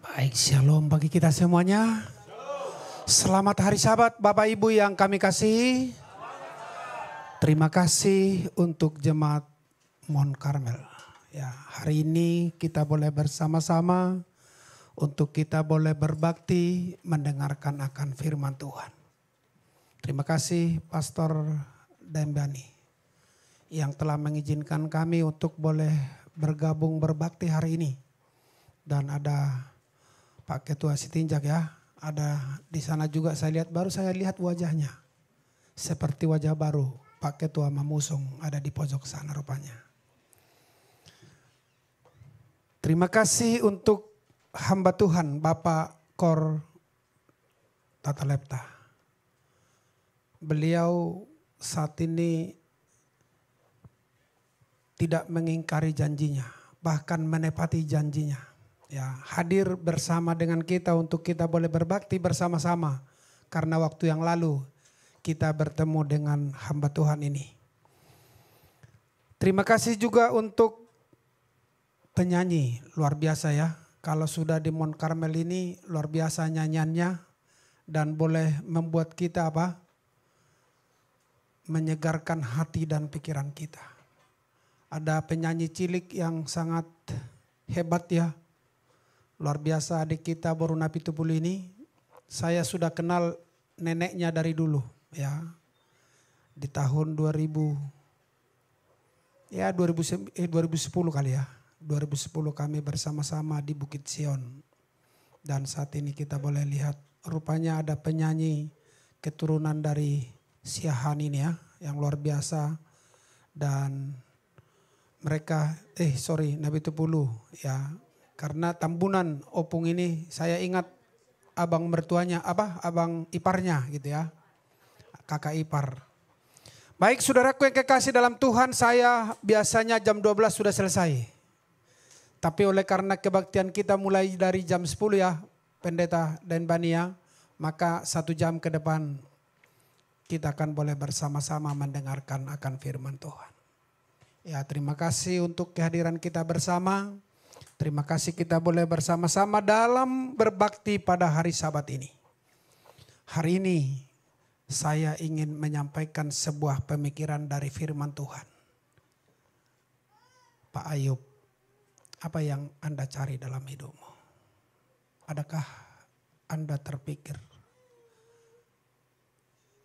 Baik, shalom bagi kita semuanya. Selamat hari Sabat Bapak Ibu yang kami kasihi. Terima kasih untuk jemaat Mount Carmel. Ya, hari ini kita boleh bersama-sama untuk kita boleh berbakti mendengarkan akan firman Tuhan. Terima kasih Pastor Dembani yang telah mengizinkan kami untuk boleh bergabung berbakti hari ini. Dan ada Pak Ketua Sitinjak ya, ada di sana juga saya lihat wajahnya. Seperti wajah baru Pak Ketua Mamusung ada di pojok sana rupanya. Terima kasih untuk hamba Tuhan Bapak Kor Tata Lepta. Beliau saat ini tidak mengingkari janjinya, bahkan menepati janjinya. Ya, hadir bersama dengan kita untuk kita boleh berbakti bersama-sama. Karena waktu yang lalu kita bertemu dengan hamba Tuhan ini. Terima kasih juga untuk penyanyi luar biasa ya. Kalau sudah di Mount Carmel ini luar biasa nyanyiannya. Dan boleh membuat kita menyegarkan hati dan pikiran kita. Ada penyanyi cilik yang sangat hebat ya. Luar biasa adik kita Boruna Pitupulu ini. Saya sudah kenal neneknya dari dulu ya. Di tahun 2010 kali ya. 2010 kami bersama-sama di Bukit Sion. Dan saat ini kita boleh lihat rupanya ada penyanyi keturunan dari Siahan ini ya. Yang luar biasa. Dan mereka, Nabi Tupulu ya. Karena Tambunan Opung ini saya ingat abang mertuanya, abang iparnya gitu ya. Kakak ipar. Baik saudaraku yang kekasih dalam Tuhan, saya biasanya jam 12 sudah selesai. Tapi oleh karena kebaktian kita mulai dari jam 10 ya, Pendeta dan Bania, maka 1 jam ke depan kita akan boleh bersama-sama mendengarkan akan firman Tuhan. Ya, terima kasih untuk kehadiran kita bersama. Terima kasih kita boleh bersama-sama dalam berbakti pada hari Sabat ini. Hari ini saya ingin menyampaikan sebuah pemikiran dari firman Tuhan. Pak Ayub, apa yang Anda cari dalam hidupmu? Adakah Anda terpikir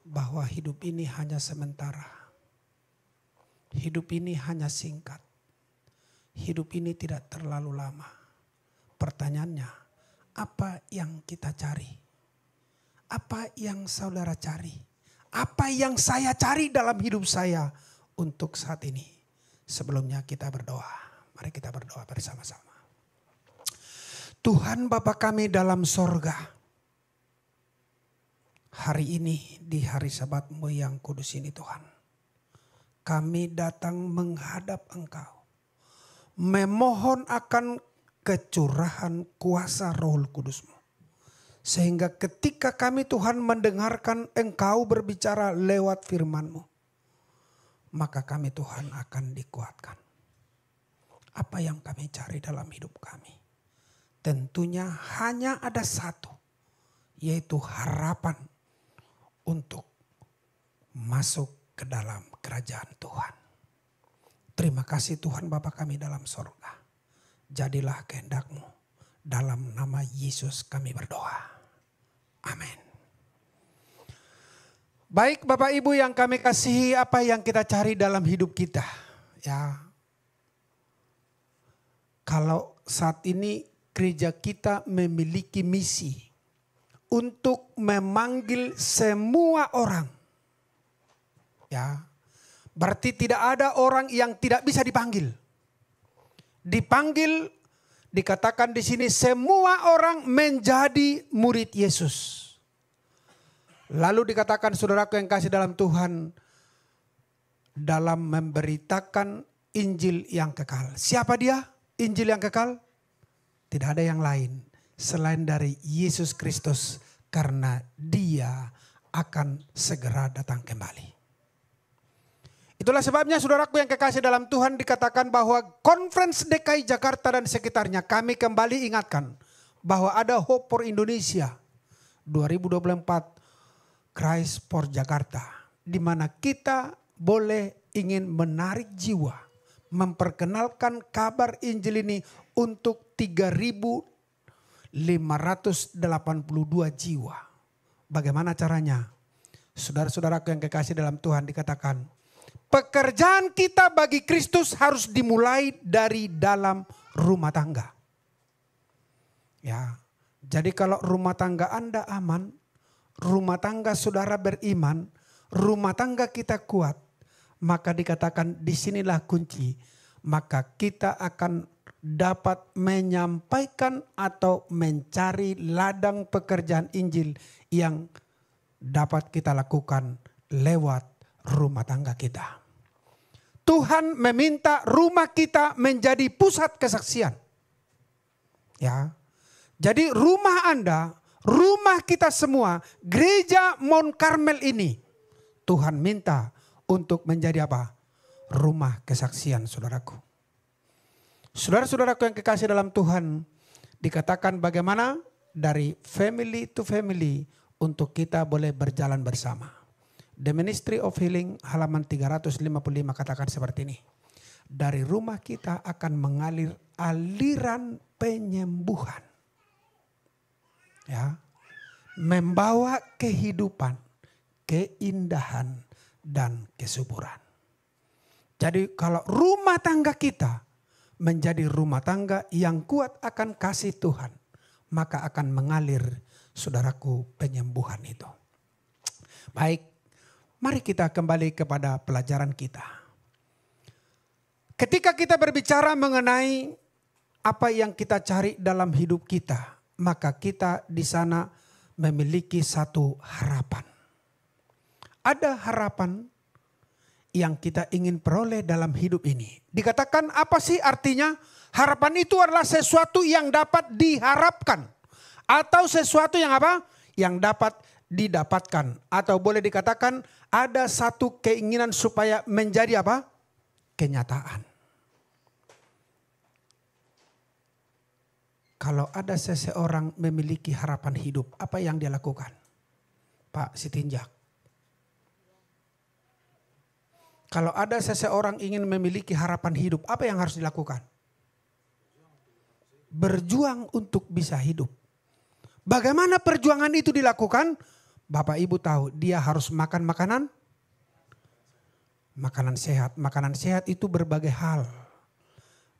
bahwa hidup ini hanya sementara? Hidup ini hanya singkat. Hidup ini tidak terlalu lama. Pertanyaannya, apa yang kita cari? Apa yang saudara cari? Apa yang saya cari dalam hidup saya untuk saat ini? Sebelumnya kita berdoa. Mari kita berdoa bersama-sama. Tuhan Bapa kami dalam sorga. Hari ini di hari Sabat-Mu yang kudus ini Tuhan. Kami datang menghadap Engkau. Memohon akan kecurahan kuasa Roh Kudus-Mu. Sehingga ketika kami Tuhan mendengarkan Engkau berbicara lewat firman-Mu. Maka kami Tuhan akan dikuatkan. Apa yang kami cari dalam hidup kami? Tentunya hanya ada satu. Yaitu harapan untuk masuk ke dalam kerajaan Tuhan. Terima kasih Tuhan Bapa kami dalam sorga. Jadilah kehendak-Mu. Dalam nama Yesus kami berdoa. Amin. Baik Bapak Ibu yang kami kasihi, apa yang kita cari dalam hidup kita? Ya. Kalau saat ini gereja kita memiliki misi untuk memanggil semua orang. Ya. Berarti tidak ada orang yang tidak bisa dipanggil. Dipanggil, dikatakan di sini semua orang menjadi murid Yesus. Lalu dikatakan saudaraku yang kasih dalam Tuhan, dalam memberitakan Injil yang kekal. Siapa dia? Injil yang kekal? Tidak ada yang lain selain dari Yesus Kristus, karena Dia akan segera datang kembali. Itulah sebabnya saudaraku yang kekasih dalam Tuhan, dikatakan bahwa Conference DKI Jakarta dan sekitarnya kami kembali ingatkan bahwa ada hope for Indonesia 2024 Christ for Jakarta, di mana kita boleh ingin menarik jiwa, memperkenalkan kabar Injil ini untuk 3.582 jiwa. Bagaimana caranya? Saudara-saudaraku yang kekasih dalam Tuhan, dikatakan pekerjaan kita bagi Kristus harus dimulai dari dalam rumah tangga. Ya, jadi kalau rumah tangga Anda aman, rumah tangga saudara beriman, rumah tangga kita kuat, maka dikatakan disinilah kunci. Maka kita akan dapat menyampaikan atau mencari ladang pekerjaan Injil yang dapat kita lakukan lewat rumah tangga kita. Tuhan meminta rumah kita menjadi pusat kesaksian. Ya. Jadi rumah Anda, rumah kita semua, gereja Mount Carmel ini, Tuhan minta untuk menjadi apa? Rumah kesaksian, saudaraku. Saudara-saudaraku yang kekasih dalam Tuhan, dikatakan bagaimana dari family to family untuk kita boleh berjalan bersama. The Ministry of Healing halaman 355 katakan seperti ini. Dari rumah kita akan mengalir aliran penyembuhan. Ya, membawa kehidupan, keindahan, dan kesuburan. Jadi kalau rumah tangga kita menjadi rumah tangga yang kuat akan kasih Tuhan, maka akan mengalir, saudaraku, penyembuhan itu. Baik, mari kita kembali kepada pelajaran kita. Ketika kita berbicara mengenai apa yang kita cari dalam hidup kita, maka kita di sana memiliki satu harapan. Ada harapan yang kita ingin peroleh dalam hidup ini. Dikatakan apa sih artinya? Harapan itu adalah sesuatu yang dapat diharapkan. Atau sesuatu yang apa? Yang dapat didapatkan. Atau boleh dikatakan ada satu keinginan supaya menjadi apa? Kenyataan. Kalau ada seseorang memiliki harapan hidup, apa yang dia lakukan? Pak Sitinjak. Kalau ada seseorang ingin memiliki harapan hidup, apa yang harus dilakukan? Berjuang untuk bisa hidup. Bagaimana perjuangan itu dilakukan? Bapak Ibu tahu, dia harus makan makanan sehat. Makanan sehat itu berbagai hal.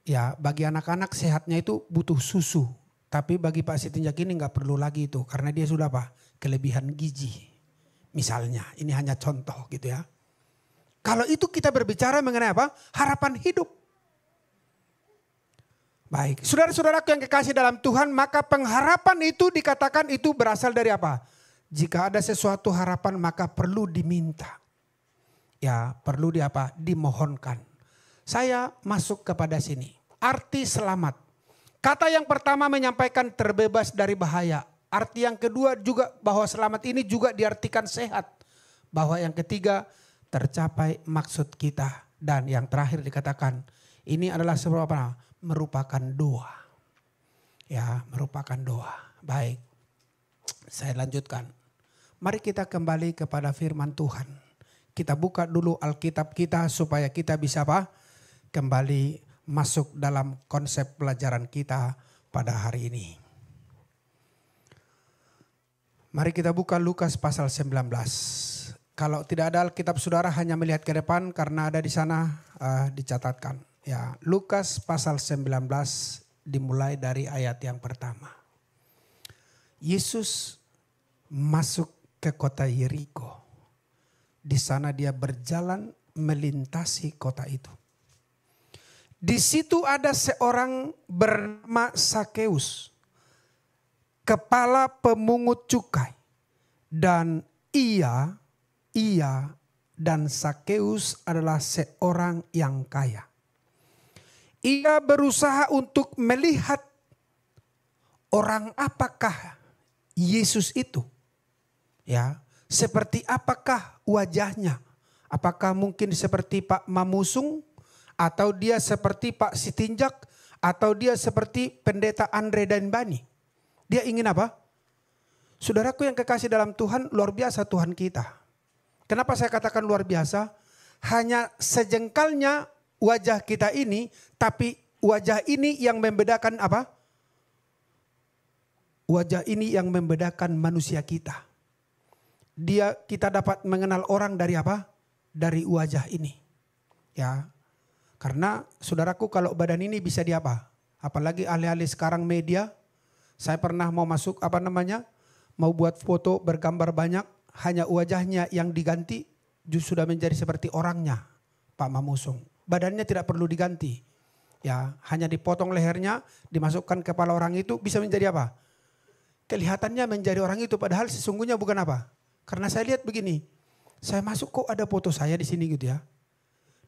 Ya, bagi anak-anak sehatnya itu butuh susu. Tapi bagi Pak Sitinjak ini nggak perlu lagi itu. Karena dia sudah apa? Kelebihan gizi. Misalnya, ini hanya contoh gitu ya. Kalau itu kita berbicara mengenai apa? Harapan hidup. Baik, saudara-saudaraku yang kekasih dalam Tuhan, maka pengharapan itu dikatakan itu berasal dari apa? Jika ada sesuatu harapan maka perlu diminta. Ya, perlu dimohonkan. Saya masuk kepada sini. Arti selamat. Kata yang pertama menyampaikan terbebas dari bahaya. Arti yang kedua juga bahwa selamat ini juga diartikan sehat. Bahwa yang ketiga tercapai maksud kita. Dan yang terakhir dikatakan ini adalah sebuah apa? Merupakan doa. Ya, merupakan doa. Baik, saya lanjutkan. Mari kita kembali kepada firman Tuhan. Kita buka dulu Alkitab kita supaya kita bisa apa? Kembali masuk dalam konsep pelajaran kita pada hari ini. Mari kita buka Lukas pasal 19. Kalau tidak ada Alkitab saudara hanya melihat ke depan karena ada di sana dicatatkan. Ya, Lukas pasal 19 dimulai dari ayat yang pertama. Yesus masuk ke kota Yeriko. Di sana dia berjalan melintasi kota itu. Di situ ada seorang bernama Sakeus, kepala pemungut cukai. Dan ia dan Sakeus adalah seorang yang kaya. Ia berusaha untuk melihat orang apakah Yesus itu. Ya, seperti apakah wajahnya? Apakah mungkin seperti Pak Mamusung? Atau dia seperti Pak Sitinjak? Atau dia seperti Pendeta Andre dan Bani? Dia ingin apa? Saudaraku yang kekasih dalam Tuhan, luar biasa Tuhan kita. Kenapa saya katakan luar biasa? Hanya sejengkalnya wajah kita ini, tapi wajah ini yang membedakan apa? Wajah ini yang membedakan manusia kita. Kita dapat mengenal orang dari apa? Dari wajah ini. Ya. Karena saudaraku kalau badan ini bisa di apa? Apalagi alih-alih sekarang media. Saya pernah mau masuk mau buat foto bergambar banyak. Hanya wajahnya yang diganti justru sudah menjadi seperti orangnya. Pak Mamusung. Badannya tidak perlu diganti. Ya, hanya dipotong lehernya, dimasukkan kepala orang itu bisa menjadi apa? Kelihatannya menjadi orang itu padahal sesungguhnya bukan apa? Karena saya lihat begini, saya masuk kok ada foto saya di sini gitu ya.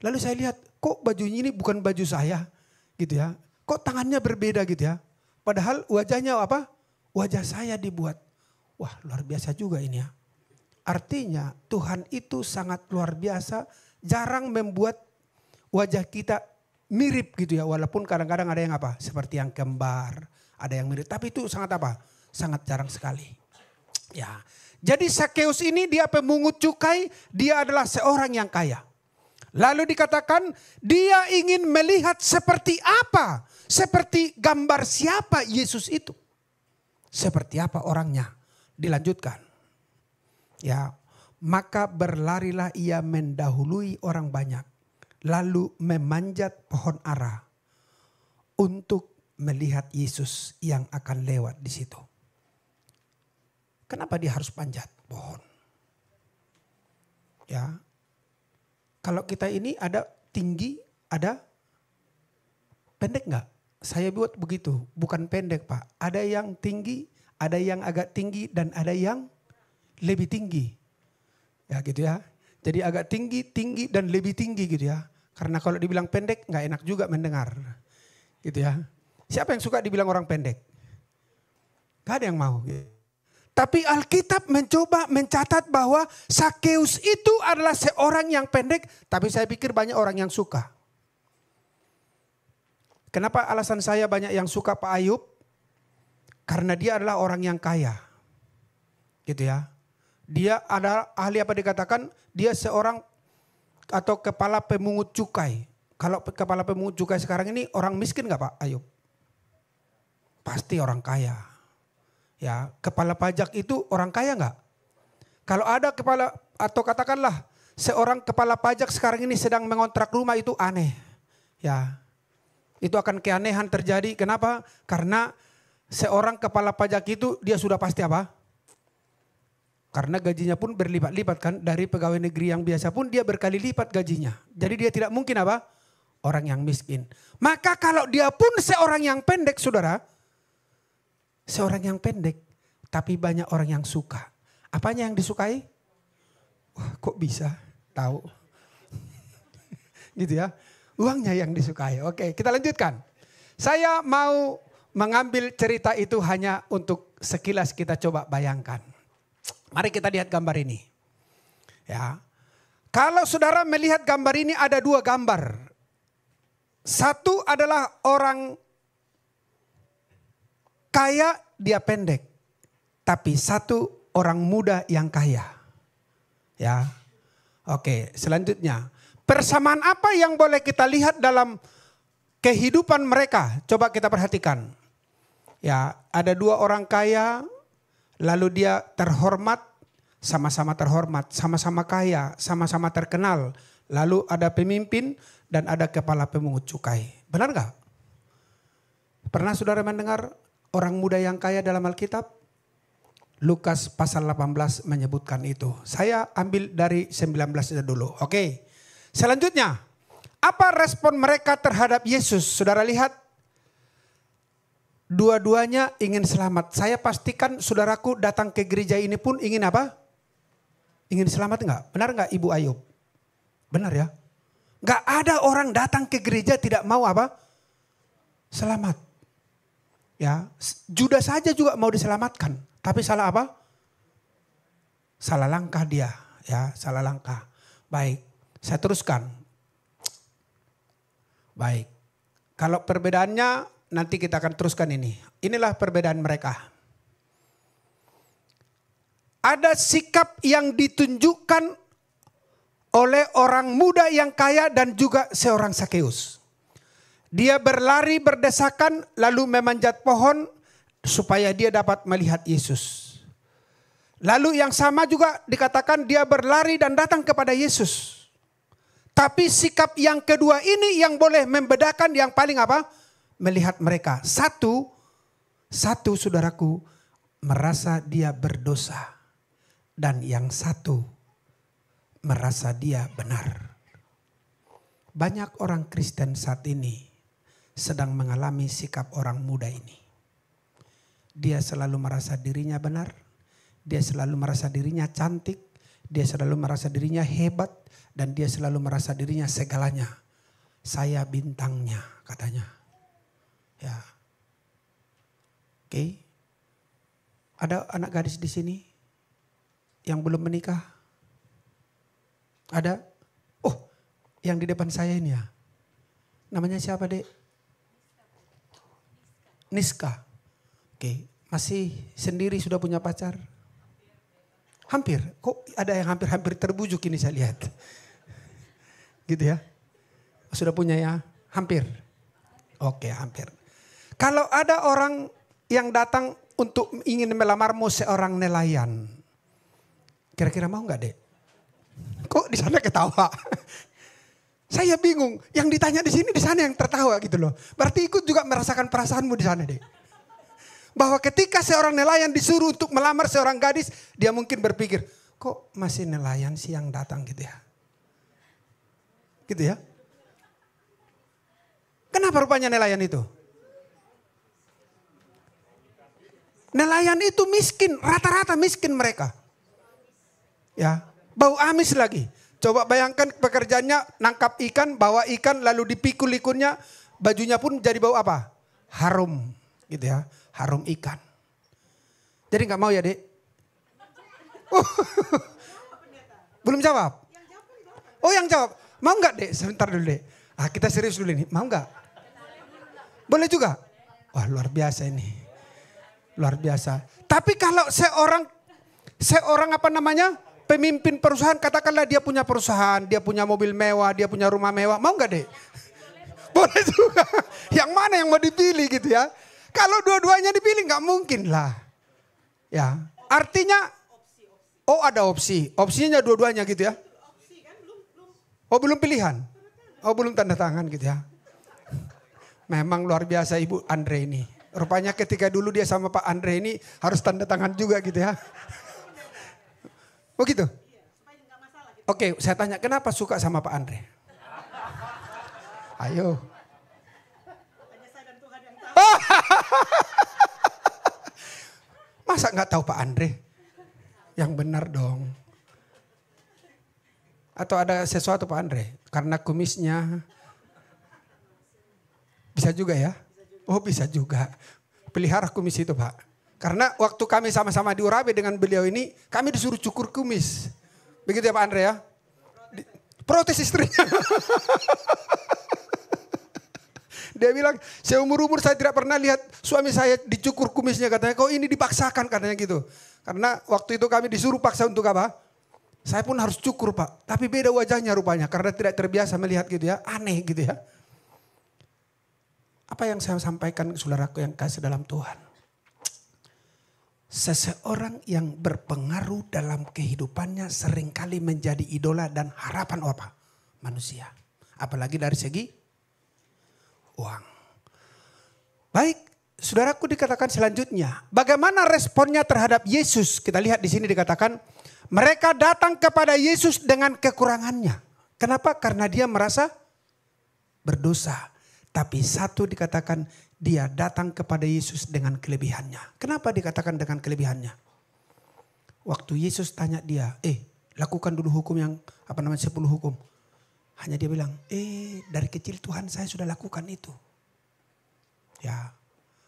Lalu saya lihat kok bajunya ini bukan baju saya gitu ya. Kok tangannya berbeda gitu ya. Padahal wajahnya apa? Wajah saya dibuat. Wah luar biasa juga ini ya. Artinya Tuhan itu sangat luar biasa, jarang membuat wajah kita mirip gitu ya. Walaupun kadang-kadang ada yang apa? Seperti yang kembar, ada yang mirip. Tapi itu sangat apa? Sangat jarang sekali. Ya. Jadi Sakeus ini dia pemungut cukai, dia adalah seorang yang kaya. Lalu dikatakan dia ingin melihat seperti apa, seperti gambar siapa Yesus itu. Seperti apa orangnya. Dilanjutkan. Ya, maka berlarilah ia mendahului orang banyak. Lalu memanjat pohon ara untuk melihat Yesus yang akan lewat di situ. Kenapa dia harus panjat pohon? Ya, kalau kita ini ada tinggi, ada pendek nggak? Saya buat begitu, bukan pendek Pak. Ada yang tinggi, ada yang agak tinggi dan ada yang lebih tinggi. Ya gitu ya. Jadi agak tinggi, tinggi dan lebih tinggi gitu ya. Karena kalau dibilang pendek nggak enak juga mendengar. Gitu ya. Siapa yang suka dibilang orang pendek? Gak ada yang mau. Tapi Alkitab mencoba mencatat bahwa Sakeus itu adalah seorang yang pendek. Tapi saya pikir banyak orang yang suka. Kenapa alasan saya banyak yang suka Pak Ayub? Karena dia adalah orang yang kaya. Gitu ya. Dia adalah ahli apa dikatakan? Dia seorang atau kepala pemungut cukai. Kalau kepala pemungut cukai sekarang ini orang miskin gak Pak Ayub? Pasti orang kaya. Ya, kepala pajak itu orang kaya nggak? Kalau ada kepala atau katakanlah seorang kepala pajak sekarang ini sedang mengontrak rumah itu aneh. Ya, itu akan keanehan terjadi. Kenapa? Karena seorang kepala pajak itu dia sudah pasti apa? Karena gajinya pun berlipat-lipat kan. Dari pegawai negeri yang biasa pun dia berkali lipat gajinya. Jadi dia tidak mungkin apa? Orang yang miskin. Maka kalau dia pun seorang yang pendek saudara. Seorang yang pendek, tapi banyak orang yang suka. Apanya yang disukai? Wah, kok bisa? Tahu. Gitu ya. Uangnya yang disukai. Oke, kita lanjutkan. Saya mau mengambil cerita itu hanya untuk sekilas kita coba bayangkan. Mari kita lihat gambar ini. Ya. Kalau saudara melihat gambar ini ada dua gambar. Satu adalah orang kaya dia pendek, tapi satu orang muda yang kaya. Ya, oke. Selanjutnya, persamaan apa yang boleh kita lihat dalam kehidupan mereka? Coba kita perhatikan. Ya, ada dua orang kaya, lalu dia terhormat, sama-sama kaya, sama-sama terkenal. Lalu ada pemimpin dan ada kepala pemungut cukai. Benar nggak? Pernah saudara mendengar orang muda yang kaya dalam Alkitab? Lukas pasal 18 menyebutkan itu. Saya ambil dari 19 dulu. Oke. Selanjutnya, apa respon mereka terhadap Yesus? Saudara lihat, dua-duanya ingin selamat. Saya pastikan saudaraku datang ke gereja ini pun ingin apa? Ingin selamat enggak? Benar enggak Ibu Ayub? Benar ya? Enggak ada orang datang ke gereja tidak mau apa? Selamat. Ya, Judas saja juga mau diselamatkan, tapi salah apa? Salah langkah dia, ya, salah langkah. Baik, saya teruskan. Baik, kalau perbedaannya nanti kita akan teruskan ini. Inilah perbedaan mereka. ada sikap yang ditunjukkan oleh orang muda yang kaya dan juga seorang Sakeus. Dia berlari berdesakan lalu memanjat pohon supaya dia dapat melihat Yesus. Lalu yang sama juga dikatakan dia berlari dan datang kepada Yesus. Tapi sikap yang kedua ini yang boleh membedakan yang paling apa? Melihat mereka. Satu saudaraku merasa dia berdosa. Dan yang satu merasa dia benar. Banyak orang Kristen saat ini sedang mengalami sikap orang muda ini. Dia selalu merasa dirinya benar. Dia selalu merasa dirinya cantik. Dia selalu merasa dirinya hebat. Dan dia selalu merasa dirinya segalanya. Saya bintangnya katanya. Ya. Oke. Ada anak gadis di sini yang belum menikah? Ada? Oh, yang di depan saya ini ya. Namanya siapa, Dek? Niska. Oke. Masih sendiri sudah punya pacar? Hampir. Kok ada yang hampir terbujuk ini saya lihat. Gitu ya. Sudah punya ya? Hampir. Oke, hampir. Kalau ada orang yang datang untuk ingin melamarmu seorang nelayan. Kira-kira mau nggak, Dek? Kok di sana ketawa? Saya bingung. Yang ditanya di sini, di sana yang tertawa gitu loh. Berarti ikut juga merasakan perasaanmu di sana, Dek. Bahwa ketika seorang nelayan disuruh untuk melamar seorang gadis, dia mungkin berpikir, kok masih nelayan sih yang datang gitu ya. Gitu ya. Kenapa rupanya nelayan itu? Nelayan itu miskin, rata-rata miskin mereka. Ya, bau amis lagi. Coba bayangkan pekerjaannya nangkap ikan, bawa ikan lalu dipikul ikunnya, bajunya pun jadi bau apa? Harum gitu ya. Harum ikan. Jadi nggak mau ya, Dek? Belum jawab? Oh, yang jawab. Mau nggak, Dek? Sebentar dulu, Dek. Kita serius dulu ini. Mau nggak? Boleh juga? Wah, luar biasa ini. Luar biasa. Tapi kalau seorang apa namanya? Pemimpin perusahaan, katakanlah dia punya perusahaan, dia punya mobil mewah, dia punya rumah mewah. Mau nggak, Dek? Boleh juga. Yang mana yang mau dipilih gitu ya? Kalau dua-duanya dipilih nggak mungkin lah. Ya, artinya oh ada opsi. Opsinya dua-duanya gitu ya. Oh belum pilihan. Oh belum tanda tangan gitu ya. Memang luar biasa Ibu Andre ini. Rupanya ketika dulu dia sama Pak Andre ini harus tanda tangan juga gitu ya. Oh gitu? Oke, saya tanya kenapa suka sama Pak Andre? Ayo. Masa nggak tahu Pak Andre? Yang benar dong. Atau ada sesuatu Pak Andre? Karena kumisnya. Bisa juga ya? Oh bisa juga. Pelihara kumis itu Pak. Karena waktu kami sama-sama di Urabe dengan beliau ini, kami disuruh cukur kumis. Begitu ya Pak Andre ya? Protes istrinya. Dia bilang, seumur-umur saya tidak pernah lihat suami saya dicukur kumisnya katanya. Kok ini dipaksakan katanya gitu. Karena waktu itu kami disuruh paksa untuk apa? Saya pun harus cukur Pak. Tapi beda wajahnya rupanya. Karena tidak terbiasa melihat gitu ya. Aneh gitu ya. Apa yang saya sampaikan saudaraku yang kasih dalam Tuhan. Seseorang yang berpengaruh dalam kehidupannya seringkali menjadi idola dan harapan apa? Manusia. Apalagi dari segi uang. Baik, saudaraku dikatakan selanjutnya. Bagaimana responnya terhadap Yesus? Kita lihat di sini dikatakan. Mereka datang kepada Yesus dengan kekurangannya. Kenapa? Karena dia merasa berdosa. Tapi satu dikatakan dia datang kepada Yesus dengan kelebihannya. Kenapa dikatakan dengan kelebihannya? Waktu Yesus tanya dia, lakukan dulu hukum yang 10 hukum. Hanya dia bilang, dari kecil Tuhan saya sudah lakukan itu. Ya,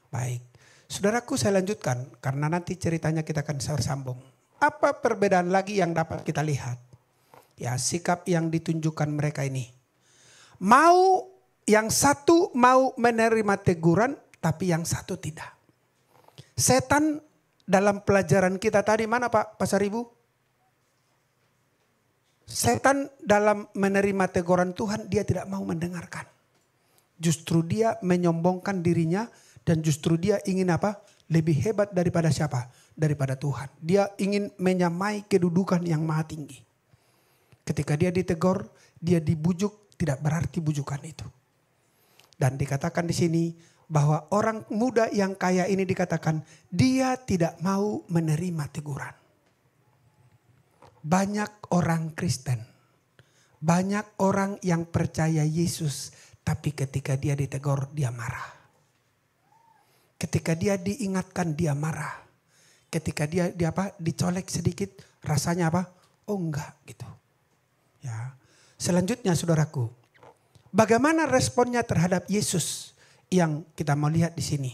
baik. Saudaraku saya lanjutkan karena nanti ceritanya kita akan sambung. Apa perbedaan lagi yang dapat kita lihat? Ya, sikap yang ditunjukkan mereka ini. Yang satu mau menerima teguran, tapi yang satu tidak. Setan dalam pelajaran kita tadi, mana Pak Pasar Ibu? Setan dalam menerima teguran Tuhan, dia tidak mau mendengarkan. Justru dia menyombongkan dirinya dan justru dia ingin apa? Lebih hebat daripada siapa? Daripada Tuhan. Dia ingin menyamai kedudukan yang maha tinggi. Ketika dia ditegur, dia dibujuk, tidak berarti bujukan itu. Dan dikatakan di sini bahwa orang muda yang kaya ini dikatakan dia tidak mau menerima teguran. Banyak orang Kristen, banyak orang yang percaya Yesus, tapi ketika dia ditegur dia marah. Ketika dia diingatkan dia marah. Ketika dia dicolek sedikit, rasanya apa? Oh enggak gitu. Ya. Selanjutnya saudaraku, bagaimana responnya terhadap Yesus yang kita mau lihat di sini?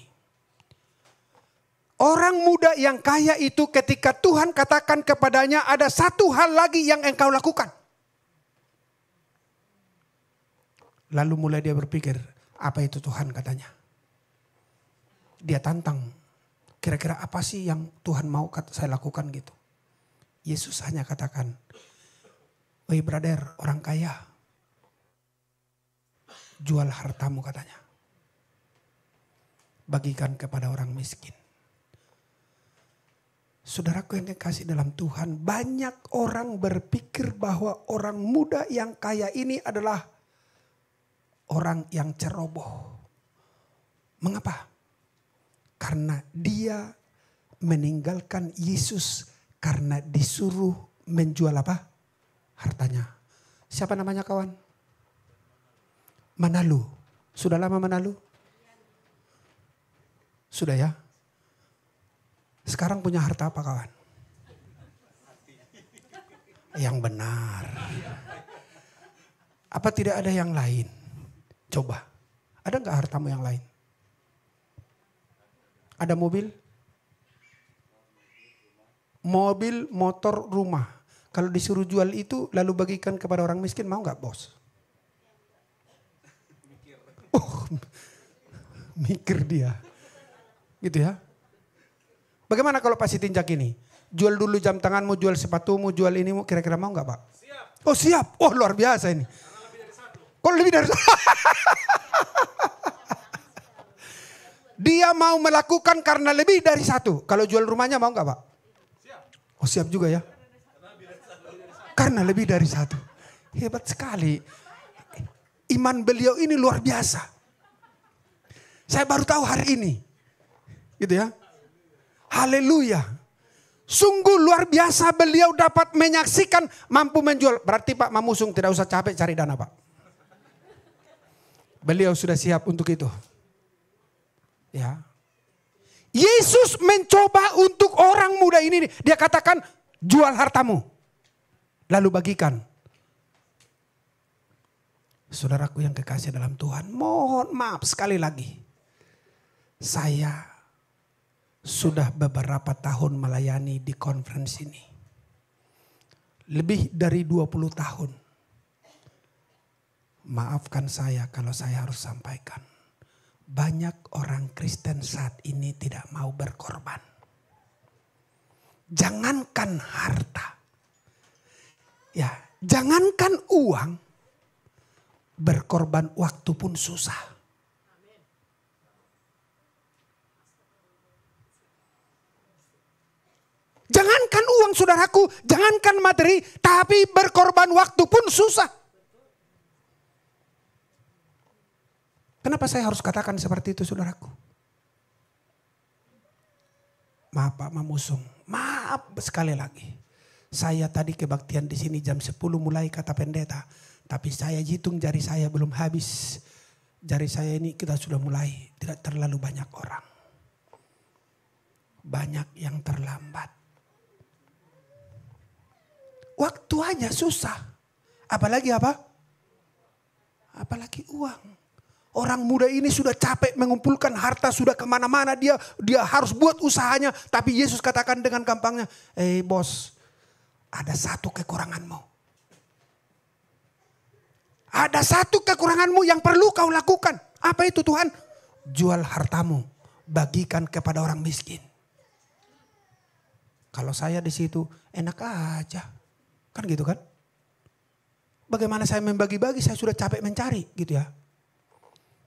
Orang muda yang kaya itu ketika Tuhan katakan kepadanya ada satu hal lagi yang engkau lakukan. Lalu mulai dia berpikir, apa itu Tuhan katanya? Dia tantang, kira-kira apa sih yang Tuhan mau saya lakukan gitu. Yesus hanya katakan, woi brother, orang kaya, jual hartamu katanya. Bagikan kepada orang miskin. Saudaraku yang dikasih dalam Tuhan, banyak orang berpikir bahwa orang muda yang kaya ini adalah orang yang ceroboh. Mengapa? Karena dia meninggalkan Yesus karena disuruh menjual apa? Hartanya. Siapa namanya kawan? Manalu. Sudah lama Manalu? Sudah ya? Sekarang punya harta apa kawan? Yang benar. Apa tidak ada yang lain? Coba. Ada nggak hartamu yang lain? Ada mobil? Mobil, motor, rumah. Kalau disuruh jual itu lalu bagikan kepada orang miskin, mau nggak bos? Oh, mikir dia. Gitu ya. Bagaimana kalau Pak Sitinjak ini? Jual dulu jam tanganmu, jual sepatumu, jual inimu, kira-kira mau nggak Pak? Siap. Oh siap, oh luar biasa ini. Kok lebih dari satu? Dia mau melakukan karena lebih dari satu. Kalau jual rumahnya mau nggak Pak? Siap. Oh siap juga ya. Karena lebih dari satu. Hebat sekali. Iman beliau ini luar biasa. Saya baru tahu hari ini. Gitu ya. Haleluya. Sungguh luar biasa beliau dapat menyaksikan mampu menjual. Berarti Pak Mamusung tidak usah capek cari dana Pak. Beliau sudah siap untuk itu. Ya. Yesus mencoba untuk orang muda ini. Dia katakan jual hartamu. Lalu bagikan. Saudaraku yang kekasih dalam Tuhan. Mohon maaf sekali lagi. Saya sudah beberapa tahun melayani di conference ini. Lebih dari 20 tahun. Maafkan saya kalau saya harus sampaikan. Banyak orang Kristen saat ini tidak mau berkorban. Jangankan harta. Ya, jangankan uang. Berkorban waktu pun susah. Jangankan uang saudaraku, jangankan materi, tapi berkorban waktu pun susah. Kenapa saya harus katakan seperti itu saudaraku? Maaf Pak Mamusung, maaf sekali lagi. Saya tadi kebaktian di sini jam 10 mulai kata pendeta. Tapi saya hitung jari saya belum habis. Jari saya ini kita sudah mulai, tidak terlalu banyak orang. Banyak yang terlambat. Waktu aja susah. Apalagi apa? Apalagi uang. Orang muda ini sudah capek mengumpulkan harta. Sudah kemana-mana dia harus buat usahanya. Tapi Yesus katakan dengan gampangnya. Bos, ada satu kekuranganmu. Ada satu kekuranganmu yang perlu kau lakukan. Apa itu Tuhan? Jual hartamu. Bagikan kepada orang miskin. Kalau saya di situ enak aja. Kan gitu kan? Bagaimana saya membagi-bagi, saya sudah capek mencari gitu ya.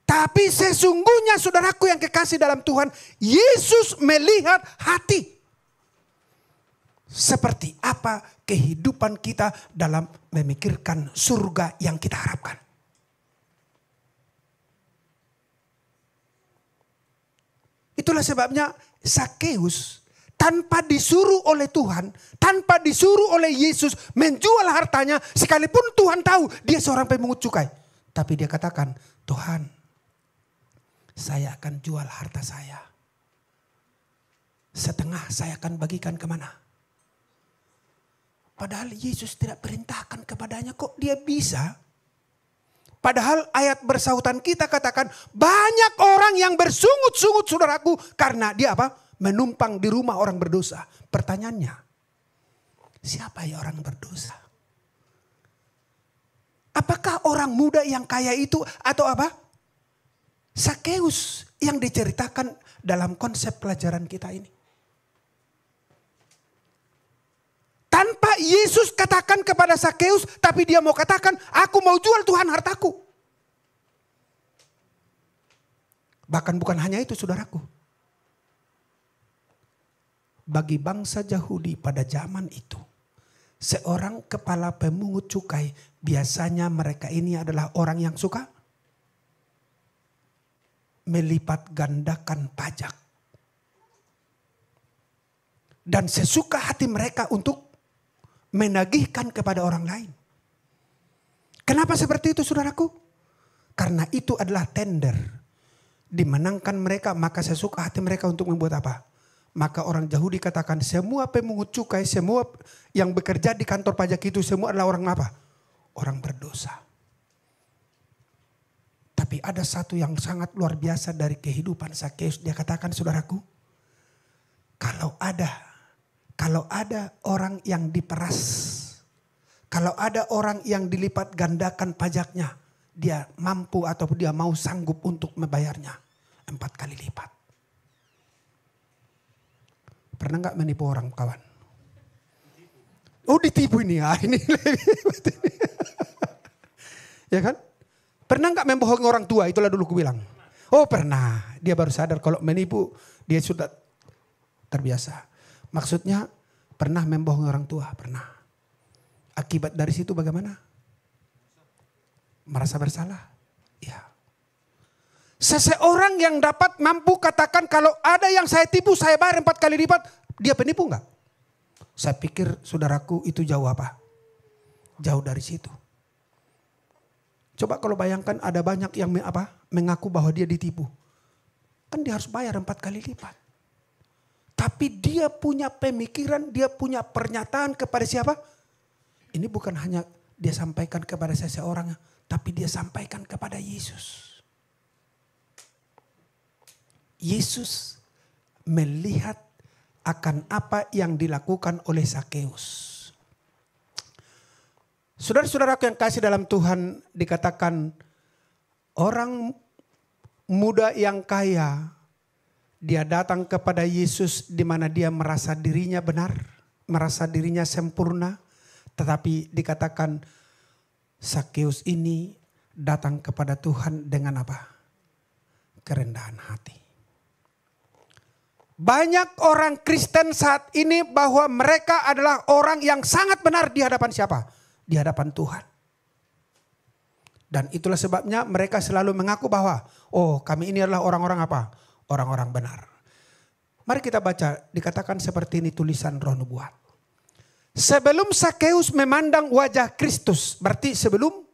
Tapi sesungguhnya saudaraku yang kekasih dalam Tuhan, Yesus melihat hati. Seperti apa kehidupan kita dalam memikirkan surga yang kita harapkan. Itulah sebabnya Zakheus tanpa disuruh oleh Tuhan, tanpa disuruh oleh Yesus menjual hartanya, sekalipun Tuhan tahu dia seorang pemungut cukai. Tapi dia katakan, Tuhan, saya akan jual harta saya. Setengah saya akan bagikan kemana? Padahal Yesus tidak perintahkan kepadanya, kok dia bisa? Padahal ayat bersautan kita katakan banyak orang yang bersungut-sungut saudaraku karena dia apa? Menumpang di rumah orang berdosa. Pertanyaannya, siapa ya orang berdosa? Apakah orang muda yang kaya itu atau apa? Zakheus yang diceritakan dalam konsep pelajaran kita ini. Tanpa Yesus katakan kepada Zakheus, tapi dia mau katakan, aku mau jual Tuhan hartaku. Bahkan bukan hanya itu saudaraku. Bagi bangsa Yahudi pada zaman itu, seorang kepala pemungut cukai, biasanya mereka ini adalah orang yang suka melipat gandakan pajak. Dan sesuka hati mereka untuk menagihkan kepada orang lain. Kenapa seperti itu saudaraku? Karena itu adalah tender. Dimenangkan mereka, maka sesuka hati mereka untuk membuat apa? Maka orang Yahudi katakan semua pemungut cukai, semua yang bekerja di kantor pajak itu semua adalah orang apa? Orang berdosa. Tapi ada satu yang sangat luar biasa dari kehidupan Zakheus. Dia katakan saudaraku, kalau ada orang yang diperas, kalau ada orang yang dilipat gandakan pajaknya, dia mampu atau dia mau sanggup untuk membayarnya 4 kali lipat. Pernah nggak menipu orang kawan? Oh ditipu ini, ini ya kan? Pernah nggak membohongi orang tua? Itulah dulu ku bilang. Oh pernah. Dia baru sadar kalau menipu dia sudah terbiasa. Maksudnya pernah membohongi orang tua, pernah. Akibat dari situ bagaimana? Merasa bersalah. Ya. Seseorang yang dapat mampu katakan kalau ada yang saya tipu saya bayar 4 kali lipat, dia penipu enggak? Saya pikir saudaraku itu jauh apa? Jauh dari situ. Coba kalau bayangkan ada banyak yang mengaku bahwa dia ditipu. Kan dia harus bayar 4 kali lipat. Tapi dia punya pemikiran, dia punya pernyataan kepada siapa? Ini bukan hanya dia sampaikan kepada seseorang, tapi dia sampaikan kepada Yesus. Yesus melihat akan apa yang dilakukan oleh Zakheus. Saudara-saudaraku yang kasih dalam Tuhan, dikatakan orang muda yang kaya, dia datang kepada Yesus di mana dia merasa dirinya benar, merasa dirinya sempurna. Tetapi dikatakan Zakheus ini datang kepada Tuhan dengan apa? Kerendahan hati. Banyak orang Kristen saat ini bahwa mereka adalah orang yang sangat benar di hadapan siapa? Di hadapan Tuhan. Dan itulah sebabnya mereka selalu mengaku bahwa oh kami ini adalah orang-orang apa? Orang-orang benar. Mari kita baca, dikatakan seperti ini tulisan Roh Nubuat. Sebelum Zakheus memandang wajah Kristus, berarti sebelum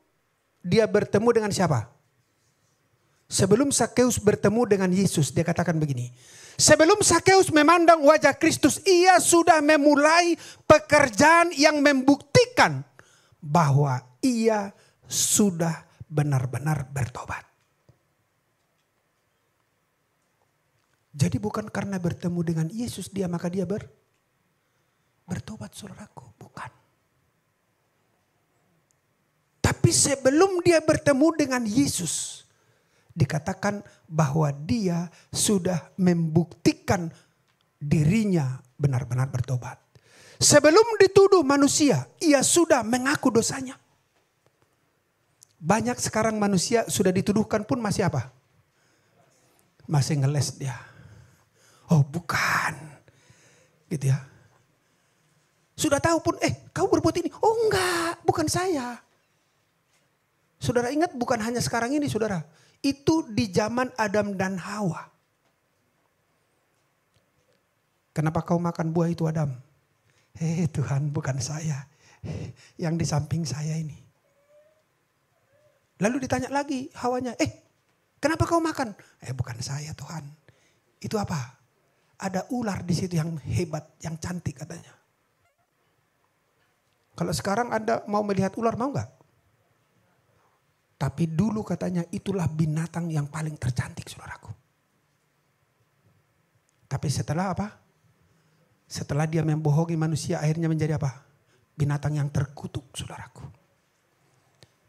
dia bertemu dengan siapa? Sebelum Zakheus bertemu dengan Yesus, dia katakan begini. Sebelum Zakheus memandang wajah Kristus, ia sudah memulai pekerjaan yang membuktikan bahwa ia sudah benar-benar bertobat. Jadi bukan karena bertemu dengan Yesus dia maka dia bertobat saudaraku, bukan. Tapi sebelum dia bertemu dengan Yesus, dikatakan bahwa dia sudah membuktikan dirinya benar-benar bertobat. Sebelum dituduh manusia, ia sudah mengaku dosanya. Banyak sekarang manusia sudah dituduhkan pun masih apa? Masih ngeles dia. Oh bukan. Gitu ya. Sudah tahu pun, kau berbuat ini. Oh enggak, bukan saya. Saudara ingat bukan hanya sekarang ini saudara. Itu di zaman Adam dan Hawa. Kenapa kau makan buah itu Adam? Tuhan bukan saya. Yang di samping saya ini. Lalu ditanya lagi Hawanya, kenapa kau makan? Bukan saya Tuhan. Itu apa? Ada ular di situ yang hebat, yang cantik katanya. Kalau sekarang Anda mau melihat ular, mau nggak? Tapi dulu katanya itulah binatang yang paling tercantik saudaraku. Tapi setelah apa? Setelah dia membohongi manusia akhirnya menjadi apa? Binatang yang terkutuk saudaraku.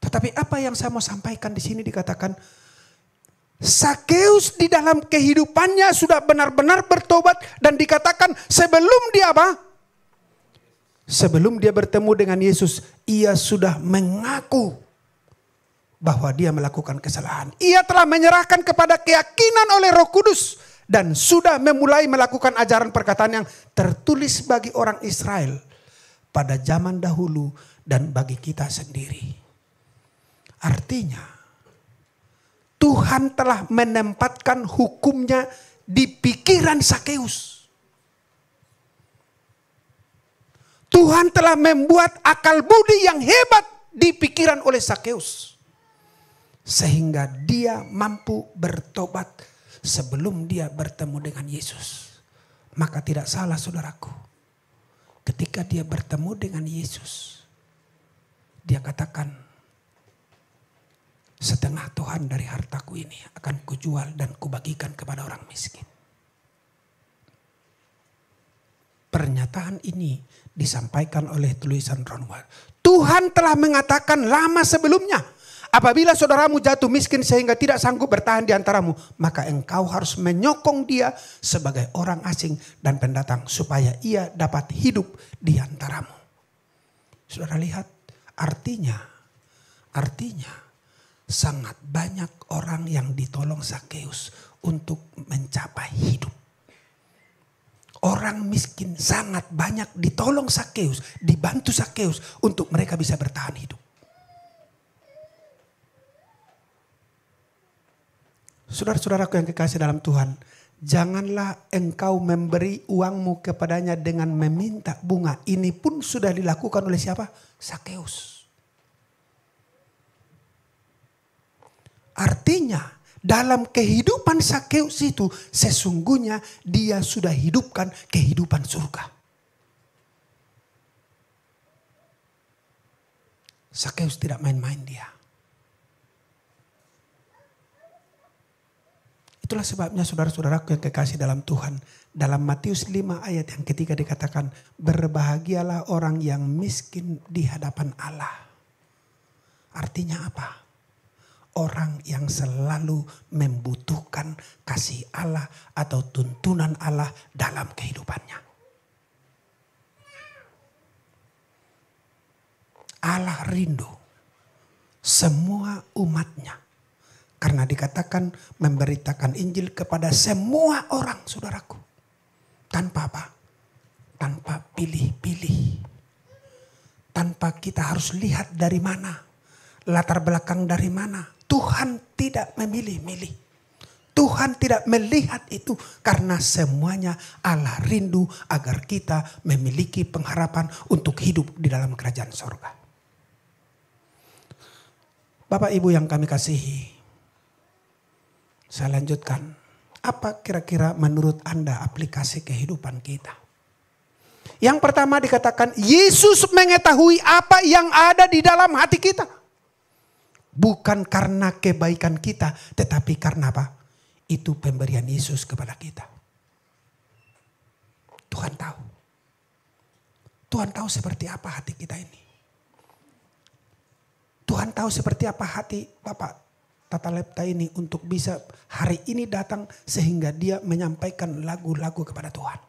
Tetapi apa yang saya mau sampaikan di sini dikatakan Sakeus di dalam kehidupannya sudah benar-benar bertobat dan dikatakan sebelum dia apa? Sebelum dia bertemu dengan Yesus, ia sudah mengaku bahwa dia melakukan kesalahan. Ia telah menyerahkan kepada keyakinan oleh Roh Kudus dan sudah memulai melakukan ajaran perkataan yang tertulis bagi orang Israel pada zaman dahulu dan bagi kita sendiri. Artinya Tuhan telah menempatkan hukumnya di pikiran Sakeus. Tuhan telah membuat akal budi yang hebat di pikiran oleh Sakeus. Sehingga dia mampu bertobat sebelum dia bertemu dengan Yesus. Maka tidak salah saudaraku. Ketika dia bertemu dengan Yesus. Dia katakan, setengah Tuhan dari hartaku ini akan kujual dan kubagikan kepada orang miskin. Pernyataan ini disampaikan oleh tulisan Ron Ward. Tuhan telah mengatakan lama sebelumnya. Apabila saudaramu jatuh miskin sehingga tidak sanggup bertahan di antaramu. Maka engkau harus menyokong dia sebagai orang asing dan pendatang. Supaya ia dapat hidup di antaramu. Saudara lihat artinya sangat banyak orang yang ditolong Sakeus untuk mencapai hidup. Orang miskin sangat banyak ditolong Sakeus, dibantu Sakeus untuk mereka bisa bertahan hidup. Saudara-saudaraku yang kekasih dalam Tuhan, janganlah engkau memberi uangmu kepadanya dengan meminta bunga. Ini pun sudah dilakukan oleh siapa? Sakeus. Artinya dalam kehidupan Sakeus itu sesungguhnya dia sudah hidupkan kehidupan surga. Sakeus tidak main-main dia. Itulah sebabnya saudara-saudaraku yang kekasih dalam Tuhan. Dalam Matius 5 ayat yang ketiga dikatakan berbahagialah orang yang miskin di hadapan Allah. Artinya apa? Orang yang selalu membutuhkan kasih Allah atau tuntunan Allah dalam kehidupannya. Allah rindu semua umatnya. Karena dikatakan memberitakan Injil kepada semua orang saudaraku. Tanpa apa? Tanpa pilih-pilih. Tanpa kita harus lihat dari mana. Latar belakang dari mana. Tuhan tidak memilih-milih. Tuhan tidak melihat itu karena semuanya Allah rindu agar kita memiliki pengharapan untuk hidup di dalam kerajaan sorga. Bapak Ibu yang kami kasihi, saya lanjutkan. Apa kira-kira menurut Anda aplikasi kehidupan kita? Yang pertama dikatakan Yesus mengetahui apa yang ada di dalam hati kita. Bukan karena kebaikan kita, tetapi karena apa? Itu pemberian Yesus kepada kita. Tuhan tahu. Tuhan tahu seperti apa hati kita ini. Tuhan tahu seperti apa hati Bapak Tata Lepta ini untuk bisa hari ini datang sehingga dia menyampaikan lagu-lagu kepada Tuhan.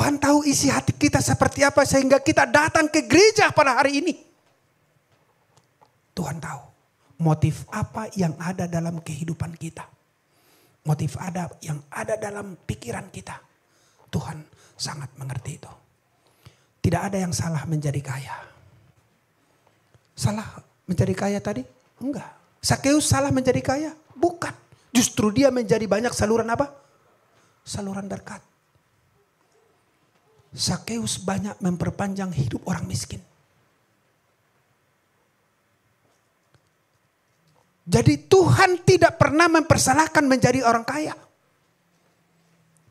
Tuhan tahu isi hati kita seperti apa sehingga kita datang ke gereja pada hari ini. Tuhan tahu motif apa yang ada dalam kehidupan kita. Motif ada yang ada dalam pikiran kita. Tuhan sangat mengerti itu. Tidak ada yang salah menjadi kaya. Salah menjadi kaya tadi? Enggak. Sakeus salah menjadi kaya? Bukan. Justru dia menjadi banyak saluran apa? Saluran berkat. Sakeus banyak memperpanjang hidup orang miskin. Jadi Tuhan tidak pernah mempersalahkan menjadi orang kaya.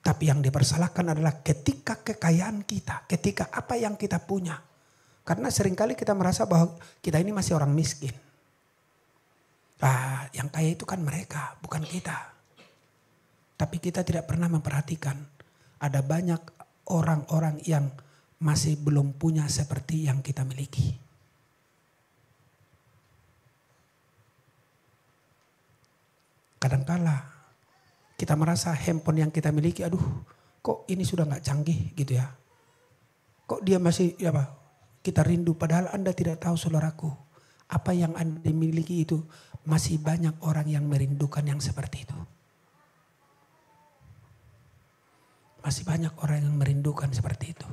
Tapi yang dipersalahkan adalah ketika kekayaan kita, ketika apa yang kita punya. Karena seringkali kita merasa bahwa kita ini masih orang miskin. Yang kaya itu kan mereka, bukan kita. Tapi kita tidak pernah memperhatikan ada banyak orang-orang yang masih belum punya seperti yang kita miliki. Kadangkala kita merasa handphone yang kita miliki, aduh kok ini sudah gak canggih gitu ya. Kok dia masih kita rindu, padahal Anda tidak tahu saudaraku. Apa yang Anda miliki itu masih banyak orang yang merindukan yang seperti itu. Masih banyak orang yang merindukan seperti itu.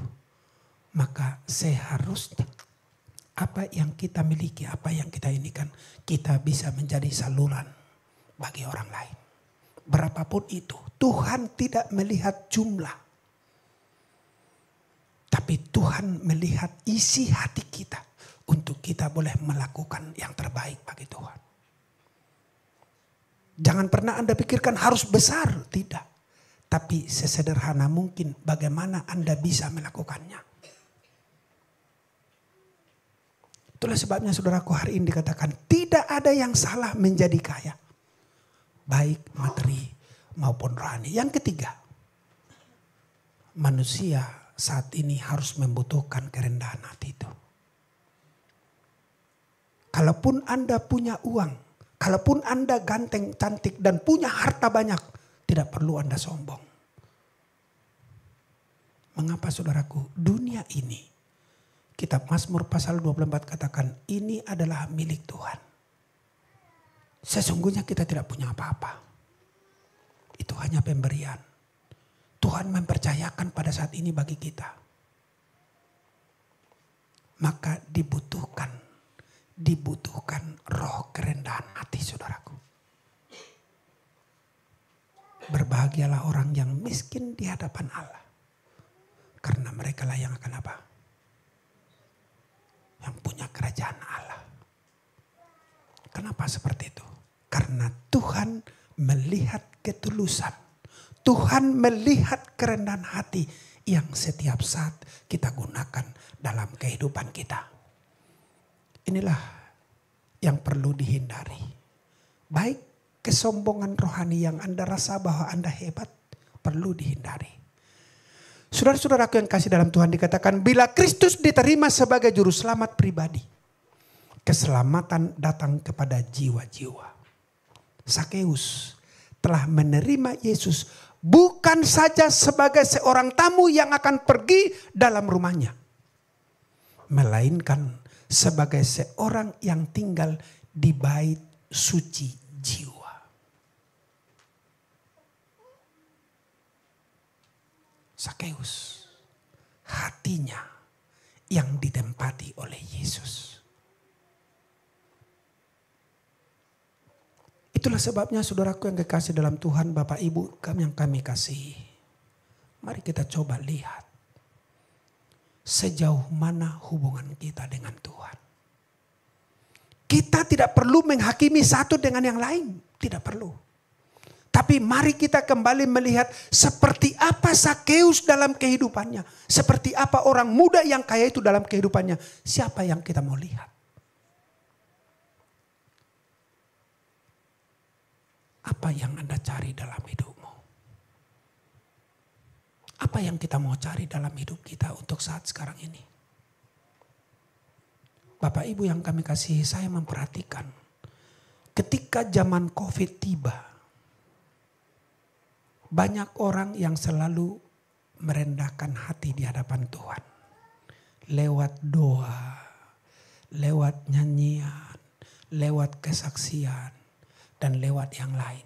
Maka seharusnya apa yang kita miliki, apa yang kita inikan, kita bisa menjadi saluran bagi orang lain. Berapapun itu, Tuhan tidak melihat jumlah. Tapi Tuhan melihat isi hati kita untuk kita boleh melakukan yang terbaik bagi Tuhan. Jangan pernah Anda pikirkan harus besar, tidak. Tapi sesederhana mungkin bagaimana Anda bisa melakukannya. Itulah sebabnya saudaraku hari ini dikatakan tidak ada yang salah menjadi kaya. Baik materi maupun rohani. Yang ketiga, manusia saat ini harus membutuhkan kerendahan hati itu. Kalaupun Anda punya uang, kalaupun Anda ganteng, cantik dan punya harta banyak, tidak perlu Anda sombong. Mengapa saudaraku? Dunia ini, kitab Mazmur pasal 24 katakan, ini adalah milik Tuhan. Sesungguhnya kita tidak punya apa-apa. Itu hanya pemberian. Tuhan mempercayakan pada saat ini bagi kita. Maka dibutuhkan roh kerendahan hati saudaraku. Berbahagialah orang yang miskin di hadapan Allah. Karena mereka lah yang akan apa? Yang punya kerajaan Allah. Kenapa seperti itu? Karena Tuhan melihat ketulusan. Tuhan melihat kerendahan hati yang setiap saat kita gunakan dalam kehidupan kita. Inilah yang perlu dihindari. Baik kesombongan rohani yang Anda rasa bahwa Anda hebat, perlu dihindari. Saudara-saudaraku yang kasih dalam Tuhan, dikatakan bila Kristus diterima sebagai juru selamat pribadi, keselamatan datang kepada jiwa-jiwa. Sakeus telah menerima Yesus bukan saja sebagai seorang tamu yang akan pergi dalam rumahnya, melainkan sebagai seorang yang tinggal di bait suci jiwa. Sakeus, hatinya yang ditempati oleh Yesus. Itulah sebabnya saudaraku yang kekasih dalam Tuhan, Bapak Ibu yang kami kasihi. Mari kita coba lihat sejauh mana hubungan kita dengan Tuhan. Kita tidak perlu menghakimi satu dengan yang lain. Tidak perlu. Tapi mari kita kembali melihat seperti apa Sakeus dalam kehidupannya. Seperti apa orang muda yang kaya itu dalam kehidupannya. Siapa yang kita mau lihat? Apa yang Anda cari dalam hidupmu? Apa yang kita mau cari dalam hidup kita untuk saat sekarang ini? Bapak Ibu yang kami kasihi, saya memperhatikan ketika zaman COVID tiba, banyak orang yang selalu merendahkan hati di hadapan Tuhan. Lewat doa, lewat nyanyian, lewat kesaksian, dan lewat yang lain.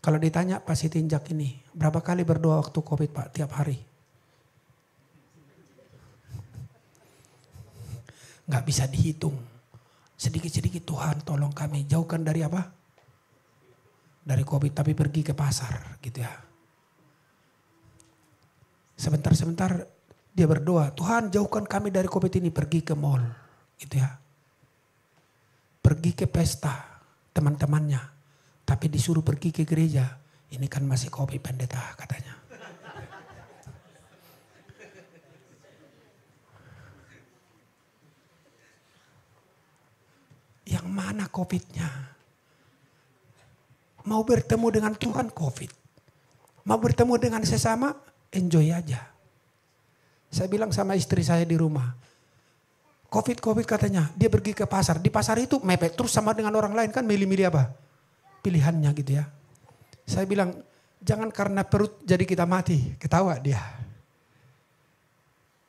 Kalau ditanya Pak Sitinjak ini, berapa kali berdoa waktu COVID Pak tiap hari? Gak bisa dihitung. Sedikit-sedikit Tuhan tolong kami jauhkan dari apa? Dari COVID tapi pergi ke pasar gitu ya. Sebentar-sebentar dia berdoa, Tuhan jauhkan kami dari COVID ini, pergi ke mall gitu ya. Pergi ke pesta teman-temannya, tapi disuruh pergi ke gereja. Ini kan masih COVID pendeta katanya. Yang mana COVID-nya? Mau bertemu dengan Tuhan COVID. Mau bertemu dengan sesama, enjoy aja. Saya bilang sama istri saya di rumah. COVID katanya, dia pergi ke pasar. Di pasar itu mepet terus sama dengan orang lain kan, milih-milih apa? Pilihannya gitu ya. Saya bilang, jangan karena perut jadi kita mati. Ketawa dia.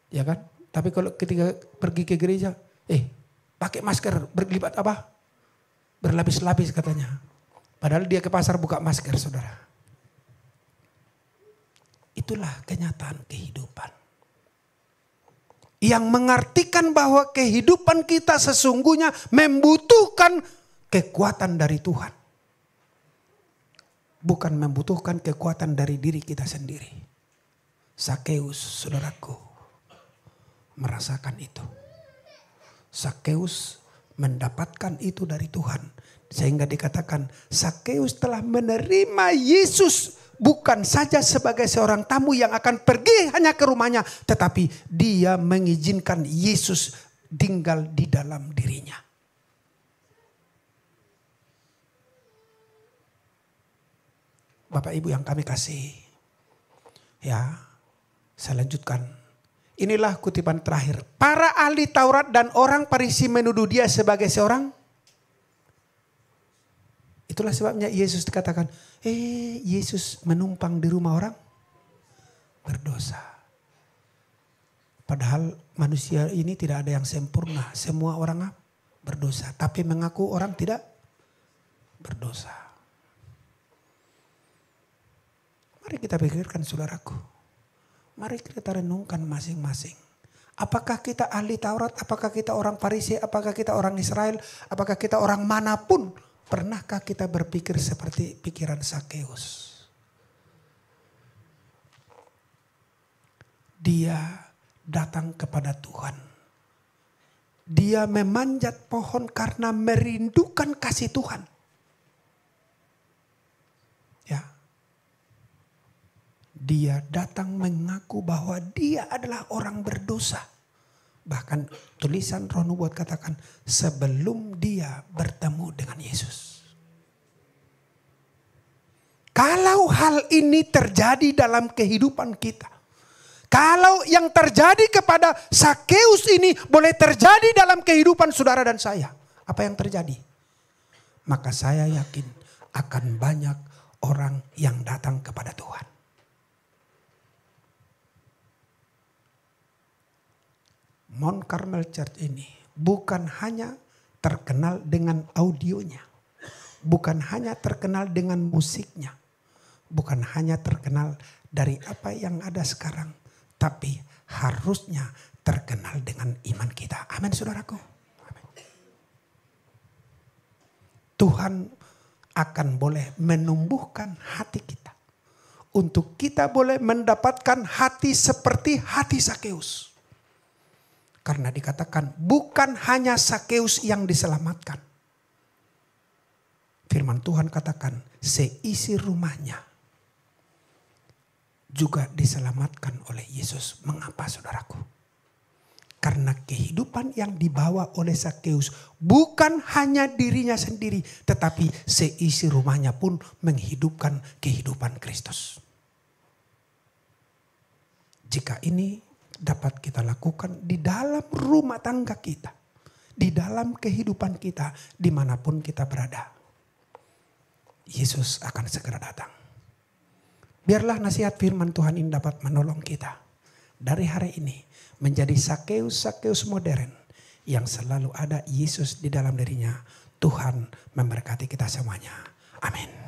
Ya kan? Tapi kalau ketika pergi ke gereja, pakai masker, berlipat apa? Berlapis-lapis katanya. Padahal dia ke pasar buka masker, saudara. Itulah kenyataan kehidupan. Yang mengartikan bahwa kehidupan kita sesungguhnya membutuhkan kekuatan dari Tuhan. Bukan membutuhkan kekuatan dari diri kita sendiri. Sakeus, saudaraku, merasakan itu. Sakeus mendapatkan itu dari Tuhan. Sehingga dikatakan Sakeus telah menerima Yesus. Bukan saja sebagai seorang tamu yang akan pergi hanya ke rumahnya. Tetapi dia mengizinkan Yesus tinggal di dalam dirinya. Bapak Ibu yang kami kasih. Ya, saya lanjutkan. Inilah kutipan terakhir. Para ahli Taurat dan orang Farisi menuduh dia sebagai seorang. Itulah sebabnya Yesus dikatakan, Yesus menumpang di rumah orang berdosa. Padahal manusia ini tidak ada yang sempurna. Semua orang berdosa. Tapi mengaku orang tidak berdosa. Mari kita pikirkan saudaraku. Mari kita renungkan masing-masing. Apakah kita ahli Taurat? Apakah kita orang Farisi? Apakah kita orang Israel? Apakah kita orang manapun? Pernahkah kita berpikir seperti pikiran Sakeus? Dia datang kepada Tuhan. Dia memanjat pohon karena merindukan kasih Tuhan. Ya. Dia datang mengaku bahwa dia adalah orang berdosa. Bahkan tulisan Roh Nubuat katakan sebelum dia bertemu dengan Yesus. Kalau hal ini terjadi dalam kehidupan kita. Kalau yang terjadi kepada Sakeus ini boleh terjadi dalam kehidupan saudara dan saya. Apa yang terjadi? Maka saya yakin akan banyak orang yang datang kepada Tuhan. Mount Carmel Church ini bukan hanya terkenal dengan audionya. Bukan hanya terkenal dengan musiknya. Bukan hanya terkenal dari apa yang ada sekarang. Tapi harusnya terkenal dengan iman kita. Amin saudaraku. Amin. Tuhan akan boleh menumbuhkan hati kita. Untuk kita boleh mendapatkan hati seperti hati Sakeus. Karena dikatakan bukan hanya Sakeus yang diselamatkan. Firman Tuhan katakan seisi rumahnya juga diselamatkan oleh Yesus. Mengapa saudaraku? Karena kehidupan yang dibawa oleh Sakeus bukan hanya dirinya sendiri. Tetapi seisi rumahnya pun menghidupkan kehidupan Kristus. Jika ini dapat kita lakukan di dalam rumah tangga kita. Di dalam kehidupan kita dimanapun kita berada. Yesus akan segera datang. Biarlah nasihat firman Tuhan ini dapat menolong kita. Dari hari ini menjadi Sakeus modern yang selalu ada Yesus di dalam dirinya. Tuhan memberkati kita semuanya. Amin.